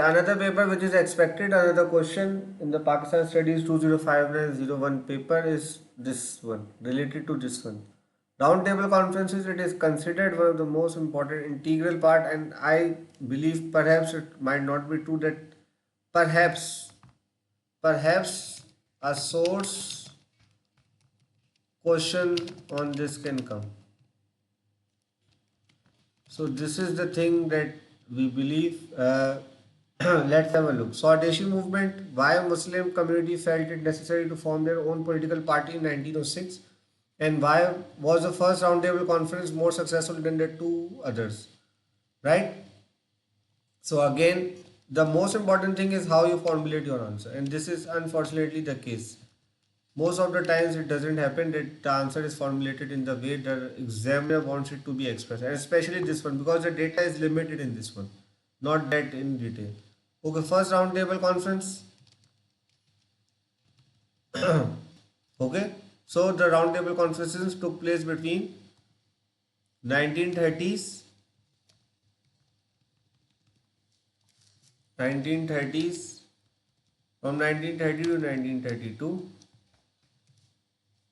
Another paper which is expected, another question in the Pakistan Studies 205901 paper is this one, related to this one. Roundtable conferences, it is considered one of the most important integral part, and I believe perhaps it might not be true that perhaps a source question on this can come. So this is the thing that we believe. Let's have a look. Swadeshi movement. Why Muslim community felt it necessary to form their own political party in 1906, and why was the first roundtable conference more successful than the two others? Right. So again, the most important thing is how you formulate your answer, and this is unfortunately the case. Most of the times it doesn't happen that the answer is formulated in the way the examiner wants it to be expressed, and especially this one because the data is limited in this one, not that in detail. Okay, first roundtable conference. Okay, so the roundtable conferences took place between 1930s, 1930s, from 1930 to 1932.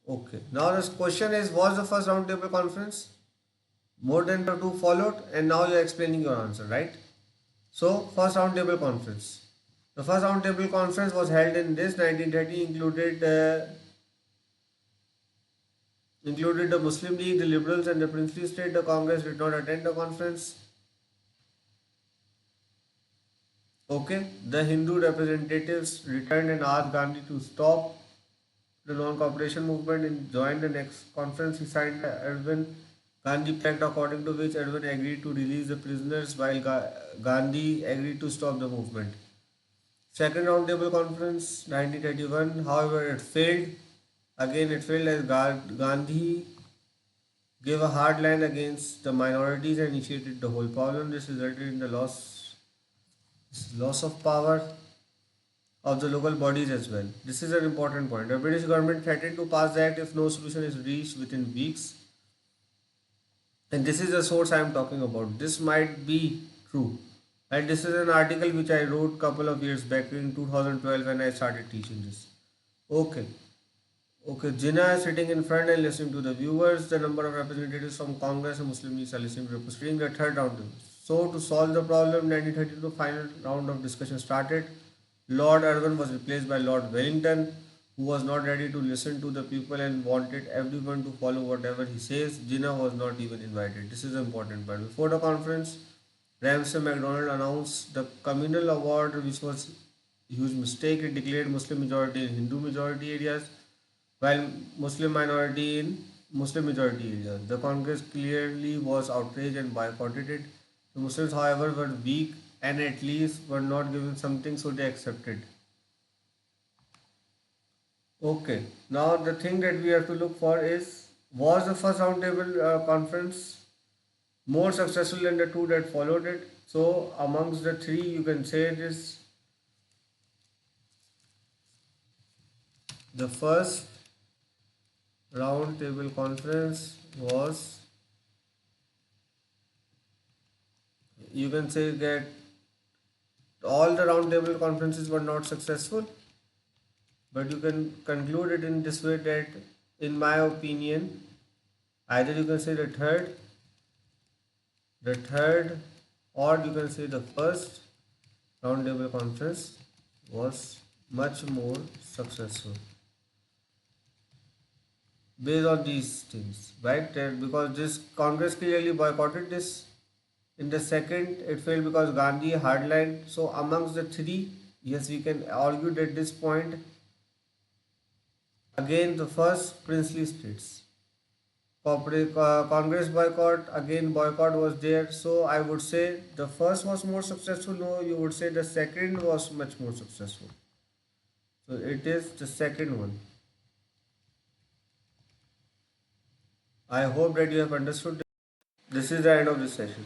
Okay, now this question is, was the first roundtable conference? More than two followed, and now you're explaining your answer, right? So, first roundtable conference. The first roundtable conference was held in this 1930, included the Muslim League, the Liberals, and the Princely State. The Congress did not attend the conference. Okay, the Hindu representatives returned and asked Gandhi to stop the non-cooperation movement and join the next conference. He signed the Irvin Gandhi Pact, according to which Irvin agreed to release the prisoners while Gandhi agreed to stop the movement. Second Roundtable Conference 1931, however, it failed. Again, it failed as Gandhi gave a hard line against the minorities and initiated the whole problem. This resulted in the loss of power of the local bodies as well. This is an important point. The British government threatened to pass the act if no solution is reached within weeks. And this is the source I am talking about. This might be true. And this is an article which I wrote a couple of years back in 2012 when I started teaching this. Okay. Okay, Jinnah is sitting in front and listening to the viewers. The number of representatives from Congress and Muslim Leagues are listening to proceeding the third round. So to solve the problem, 1932 the final round of discussion started. Lord Irwin was replaced by Lord Wellington, who was not ready to listen to the people and wanted everyone to follow whatever he says. Jinnah was not even invited. This is important part. Before the conference, Ramsay MacDonald announced the communal award, which was a huge mistake. It declared Muslim majority in Hindu majority areas, while Muslim minority in Muslim majority areas. The Congress clearly was outraged and boycotted it. The Muslims, however, were weak and at least were not given something, so they accepted. Okay, now the thing that we have to look for is, was the first roundtable conference more successful than the two that followed it? So amongst the three, you can say this: the first roundtable conference was, you can say that all the roundtable conferences were not successful, but you can conclude it in this way that, in my opinion, either you can say the third, or you can say the first roundtable conference was much more successful based on these things, right? Because this Congress clearly boycotted this. In the second, it failed because Gandhi hardline. So amongst the three, yes, we can argue at this point. Again, the first, princely states. Congress boycott, again boycott was there. So I would say the first was more successful. No, you would say the second was much more successful. So it is the second one. I hope that you have understood. This is the end of this session.